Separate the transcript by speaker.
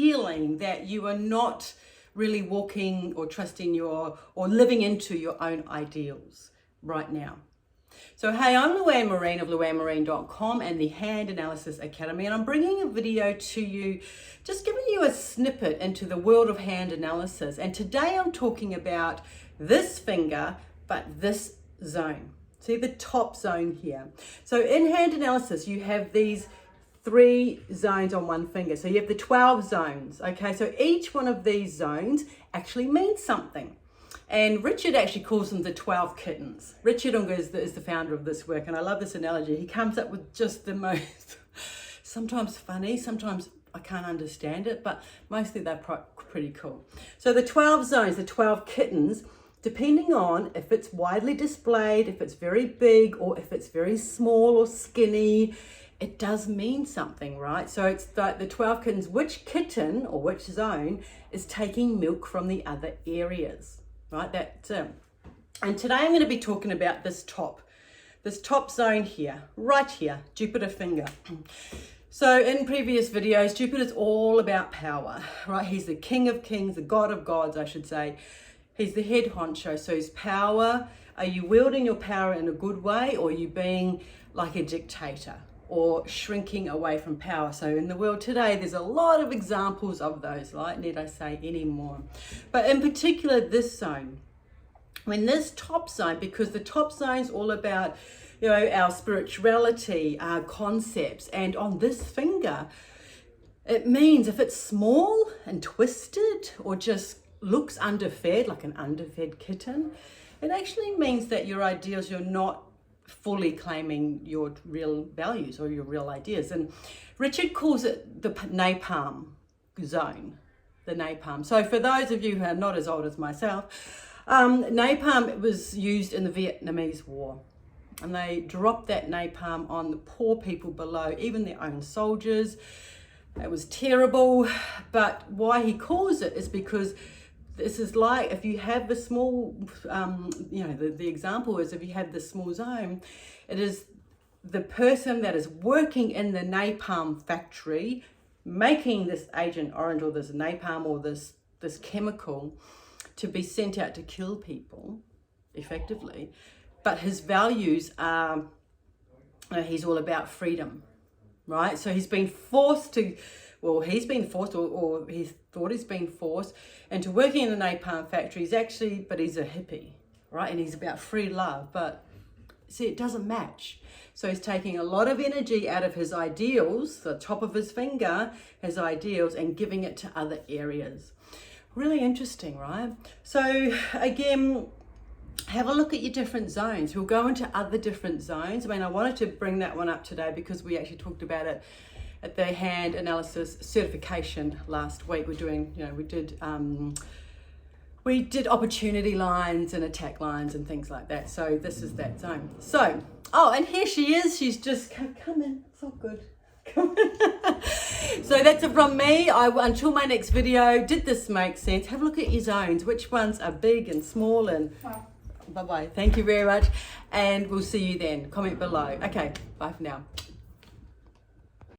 Speaker 1: feeling that you are not really walking or trusting or living into your own ideals right now. So hey, I'm Luanne Marine of luannemarine.com and the Hand Analysis Academy, and I'm bringing a video to you just giving you a snippet into the world of hand analysis. And today I'm talking about this finger, but this zone. See the top zone here. So in hand analysis, you have these 3 zones on one finger. So you have the 12 zones, okay? So each one of these zones actually means something. And Richard actually calls them the 12 kittens. Richard Unger is the founder of this work, and I love this analogy. He comes up with just the most, sometimes funny, sometimes I can't understand it, but mostly they're pretty cool. So the 12 zones, the 12 kittens, depending on if it's widely displayed, if it's very big, or if it's very small or skinny, it does mean something, right? So it's the 12 kittens, which kitten or which zone is taking milk from the other areas, right? And today I'm going to be talking about this top zone here, right here, Jupiter finger. So in previous videos, Jupiter's all about power, right? He's the king of kings, the god of gods, I should say. He's the head honcho, so his power, are you wielding your power in a good way, or are you being like a dictator or shrinking away from power? So in the world today, there's a lot of examples of those, right? Need I say any more? But in particular, this zone, when this top zone, because the top zone is all about, you know, our spirituality, our concepts, and on this finger, it means if it's small and twisted or just looks underfed, like an underfed kitten, it actually means that your ideals, you're not fully claiming your real values or your real ideas. And Richard calls it the napalm zone, the napalm. So for those of you who are not as old as myself, napalm was used in the Vietnamese War. And they dropped that napalm on the poor people below, even their own soldiers. It was terrible, but why he calls it is because this is like if you have the small, the example is if you have the small zone, it is the person that is working in the napalm factory, making this Agent Orange or this napalm or this chemical to be sent out to kill people effectively. But his values are, he's all about freedom, right? So he's been forced to, or he thought he's been forced into working in the napalm factory. But he's a hippie, right? And he's about free love, but see, it doesn't match. So he's taking a lot of energy out of his ideals, the top of his finger, his ideals, and giving it to other areas. Really interesting, right? So again, have a look at your different zones. We'll go into other different zones. I mean, I wanted to bring that one up today because we actually talked about it at the hand analysis certification last week. We did opportunity lines and attack lines and things like that. So this is that zone. So, oh, and here she is. She's just come in. It's all good. Come in. So that's it from me. Until my next video, did this make sense? Have a look at your zones. Which ones are big and small and bye-bye. Thank you very much. And we'll see you then. Comment below. Okay, bye for now.